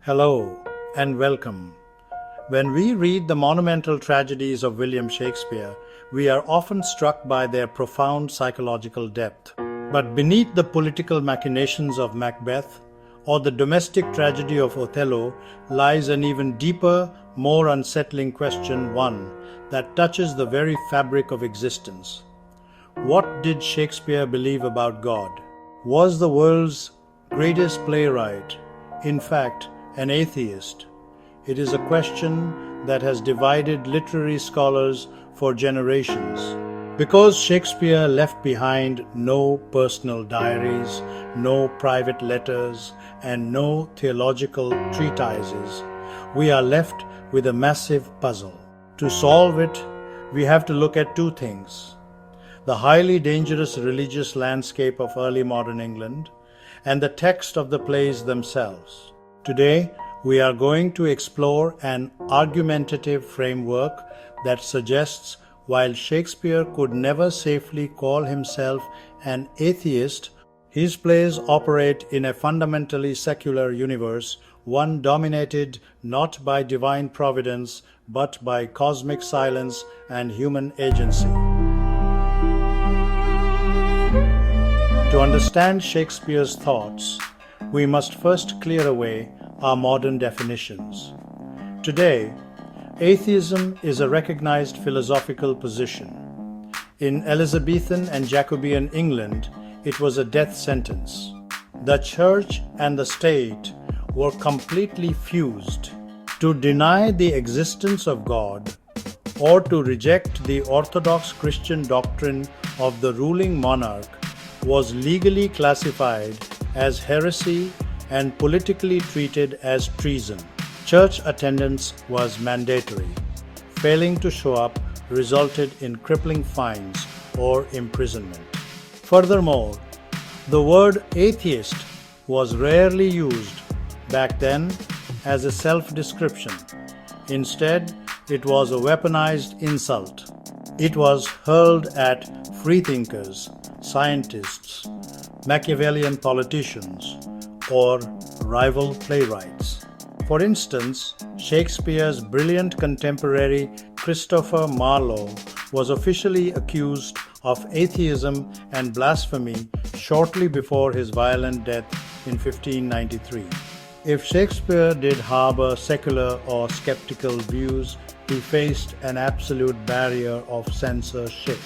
Hello and welcome. When we read the monumental tragedies of William Shakespeare, we are often struck by their profound psychological depth. But beneath the political machinations of Macbeth or the domestic tragedy of Othello lies an even deeper, more unsettling question, one that touches the very fabric of existence. What did Shakespeare believe about God? Was the world's greatest playwright, in fact, an atheist? It is a question that has divided literary scholars for generations. Because Shakespeare left behind no personal diaries, no private letters, and no theological treatises, we are left with a massive puzzle. To solve it, we have to look at two things: the highly dangerous religious landscape of early modern England and the text of the plays themselves. Today, we are going to explore an argumentative framework that suggests while Shakespeare could never safely call himself an atheist, his plays operate in a fundamentally secular universe, one dominated not by divine providence but by cosmic silence and human agency. To understand Shakespeare's thoughts, we must first clear away our modern definitions. Today, atheism is a recognized philosophical position. In Elizabethan and Jacobean England, it was a death sentence. The church and the state were completely fused. To deny the existence of God or to reject the orthodox Christian doctrine of the ruling monarch was legally classified as heresy and politically treated as treason. Church attendance was mandatory. Failing to show up resulted in crippling fines or imprisonment. Furthermore, the word atheist was rarely used back then as a self-description. Instead, it was a weaponized insult. It was hurled at freethinkers, scientists, Machiavellian politicians, or rival playwrights. For instance, Shakespeare's brilliant contemporary Christopher Marlowe was officially accused of atheism and blasphemy shortly before his violent death in 1593. If Shakespeare did harbor secular or skeptical views, he faced an absolute barrier of censorship.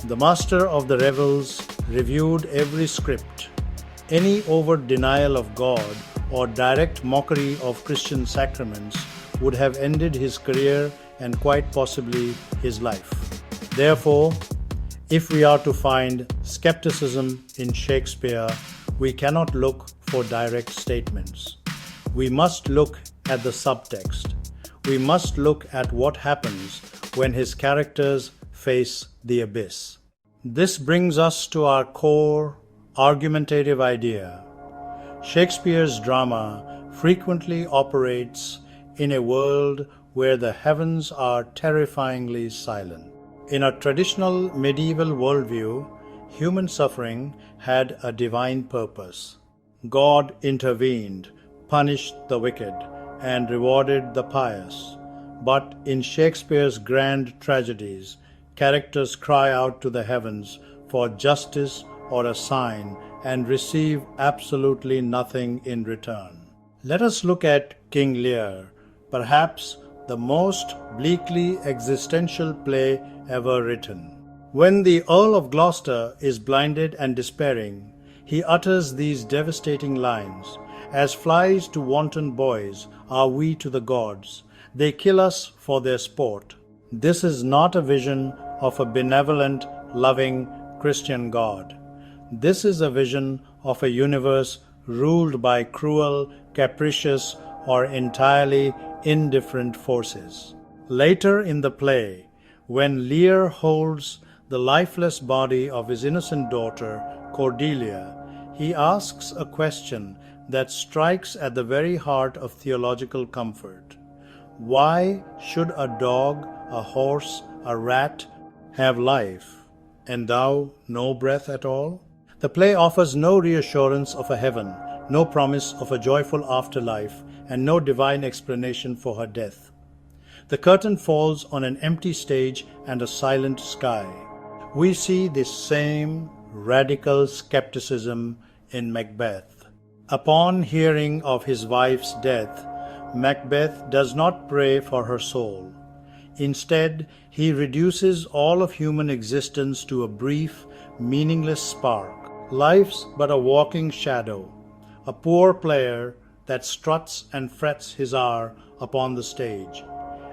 The master of the Revels reviewed every script. Any overt denial of God or direct mockery of Christian sacraments would have ended his career and quite possibly his life. Therefore, if we are to find skepticism in Shakespeare, we cannot look for direct statements. We must look at the subtext. We must look at what happens when his characters face the abyss. This brings us to our core argumentative idea. Shakespeare's drama frequently operates in a world where the heavens are terrifyingly silent. In a traditional medieval worldview, human suffering had a divine purpose. God intervened, punished the wicked, and rewarded the pious. But in Shakespeare's grand tragedies, characters cry out to the heavens for justice or a sign and receive absolutely nothing in return. Let us look at King Lear, perhaps the most bleakly existential play ever written. When the Earl of Gloucester is blinded and despairing, he utters these devastating lines: "As flies to wanton boys are we to the gods. They kill us for their sport." This is not a vision of a benevolent, loving Christian God. This is a vision of a universe ruled by cruel, capricious, or entirely indifferent forces. Later in the play, when Lear holds the lifeless body of his innocent daughter, Cordelia, he asks a question that strikes at the very heart of theological comfort. Why should a dog, a horse, a rat have life, and thou no breath at all? The play offers no reassurance of a heaven, no promise of a joyful afterlife, and no divine explanation for her death. The curtain falls on an empty stage and a silent sky. We see this same radical skepticism in Macbeth. Upon hearing of his wife's death, Macbeth does not pray for her soul. Instead, he reduces all of human existence to a brief, meaningless spark. Life's but a walking shadow, a poor player that struts and frets his hour upon the stage,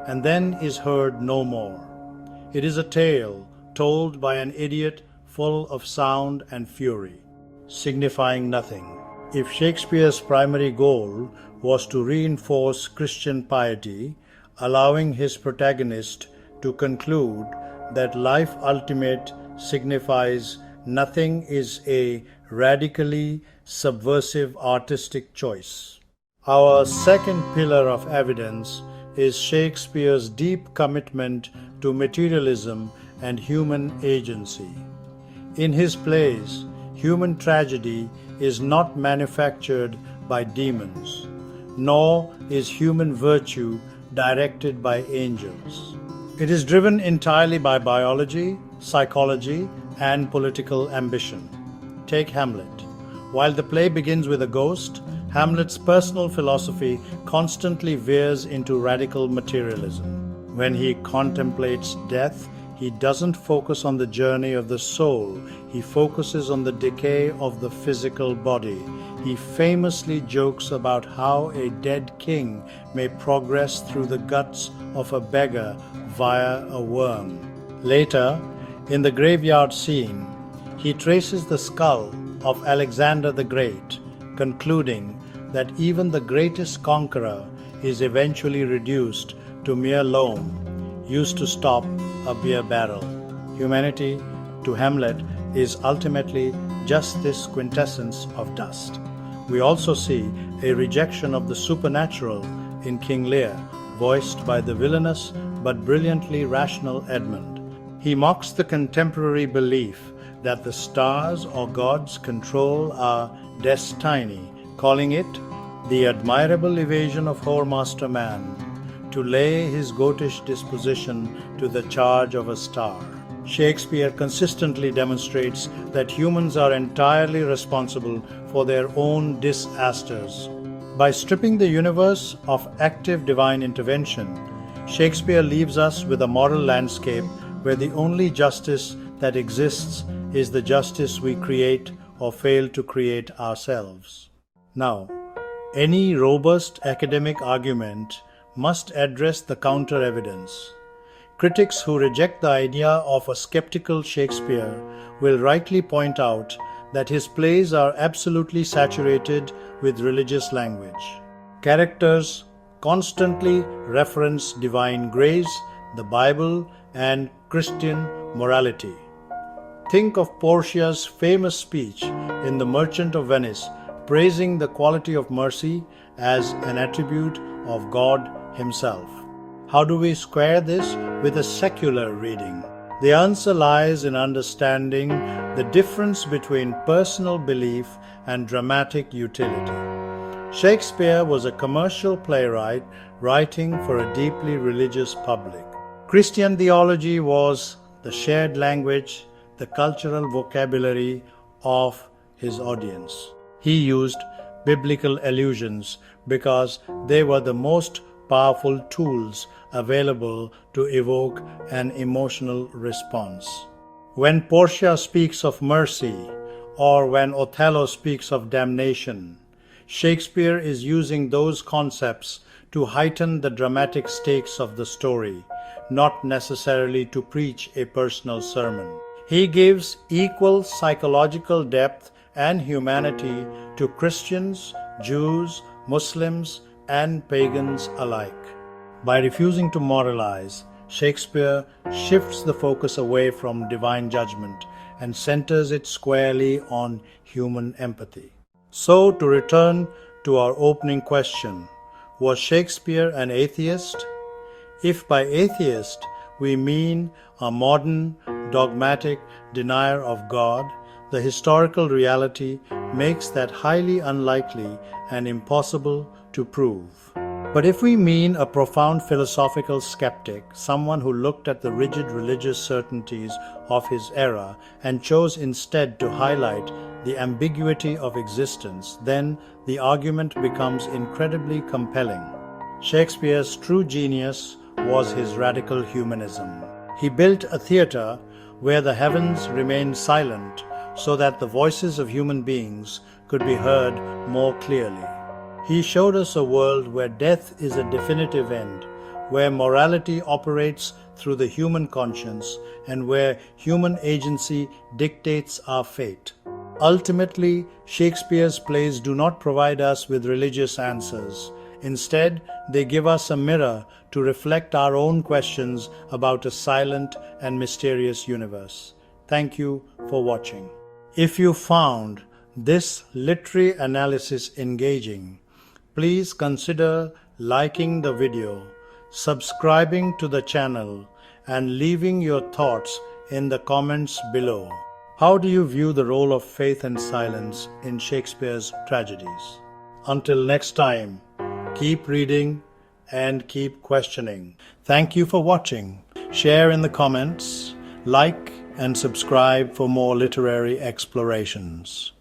and then is heard no more. It is a tale told by an idiot full of sound and fury, signifying nothing. If Shakespeare's primary goal was to reinforce Christian piety, allowing his protagonist to conclude that life ultimate signifies nothing is a radically subversive artistic choice. Our second pillar of evidence is Shakespeare's deep commitment to materialism and human agency. In his plays, human tragedy is not manufactured by demons, nor is human virtue directed by angels. It is driven entirely by biology, psychology, and political ambition. Take Hamlet. While the play begins with a ghost, Hamlet's personal philosophy constantly veers into radical materialism. When he contemplates death, he doesn't focus on the journey of the soul, he focuses on the decay of the physical body. He famously jokes about how a dead king may progress through the guts of a beggar via a worm. Later, in the graveyard scene, he traces the skull of Alexander the Great, concluding that even the greatest conqueror is eventually reduced to mere loam, used to stop a beer barrel. Humanity, to Hamlet, is ultimately just this quintessence of dust. We also see a rejection of the supernatural in King Lear, voiced by the villainous but brilliantly rational Edmund. He mocks the contemporary belief that the stars or gods control our destiny, calling it the admirable evasion of whoremaster man to lay his goatish disposition to the charge of a star. Shakespeare consistently demonstrates that humans are entirely responsible for their own disasters. By stripping the universe of active divine intervention, Shakespeare leaves us with a moral landscape where the only justice that exists is the justice we create or fail to create ourselves. Now, any robust academic argument must address the counter-evidence. Critics who reject the idea of a skeptical Shakespeare will rightly point out that his plays are absolutely saturated with religious language. Characters constantly reference divine grace, the Bible, and Christian morality. Think of Portia's famous speech in The Merchant of Venice, praising the quality of mercy as an attribute of God Himself. How do we square this with a secular reading? The answer lies in understanding the difference between personal belief and dramatic utility. Shakespeare was a commercial playwright writing for a deeply religious public. Christian theology was the shared language, the cultural vocabulary of his audience. He used biblical allusions because they were the most powerful tools available to evoke an emotional response. When Portia speaks of mercy, or when Othello speaks of damnation, Shakespeare is using those concepts to heighten the dramatic stakes of the story, not necessarily to preach a personal sermon. He gives equal psychological depth and humanity to Christians, Jews, Muslims, and pagans alike. By refusing to moralize, Shakespeare shifts the focus away from divine judgment and centers it squarely on human empathy. So, to return to our opening question, was Shakespeare an atheist? If by atheist we mean a modern, dogmatic denier of God, the historical reality makes that highly unlikely and impossible to prove. But if we mean a profound philosophical skeptic, someone who looked at the rigid religious certainties of his era and chose instead to highlight the ambiguity of existence, then the argument becomes incredibly compelling. Shakespeare's true genius was his radical humanism. He built a theatre where the heavens remained silent so that the voices of human beings could be heard more clearly. He showed us a world where death is a definitive end, where morality operates through the human conscience, and where human agency dictates our fate. Ultimately, Shakespeare's plays do not provide us with religious answers. Instead, they give us a mirror to reflect our own questions about a silent and mysterious universe. Thank you for watching. If you found this literary analysis engaging, please consider liking the video, subscribing to the channel, and leaving your thoughts in the comments below. How do you view the role of faith and silence in Shakespeare's tragedies? Until next time, keep reading and keep questioning. Thank you for watching. Share in the comments, like and subscribe for more literary explorations.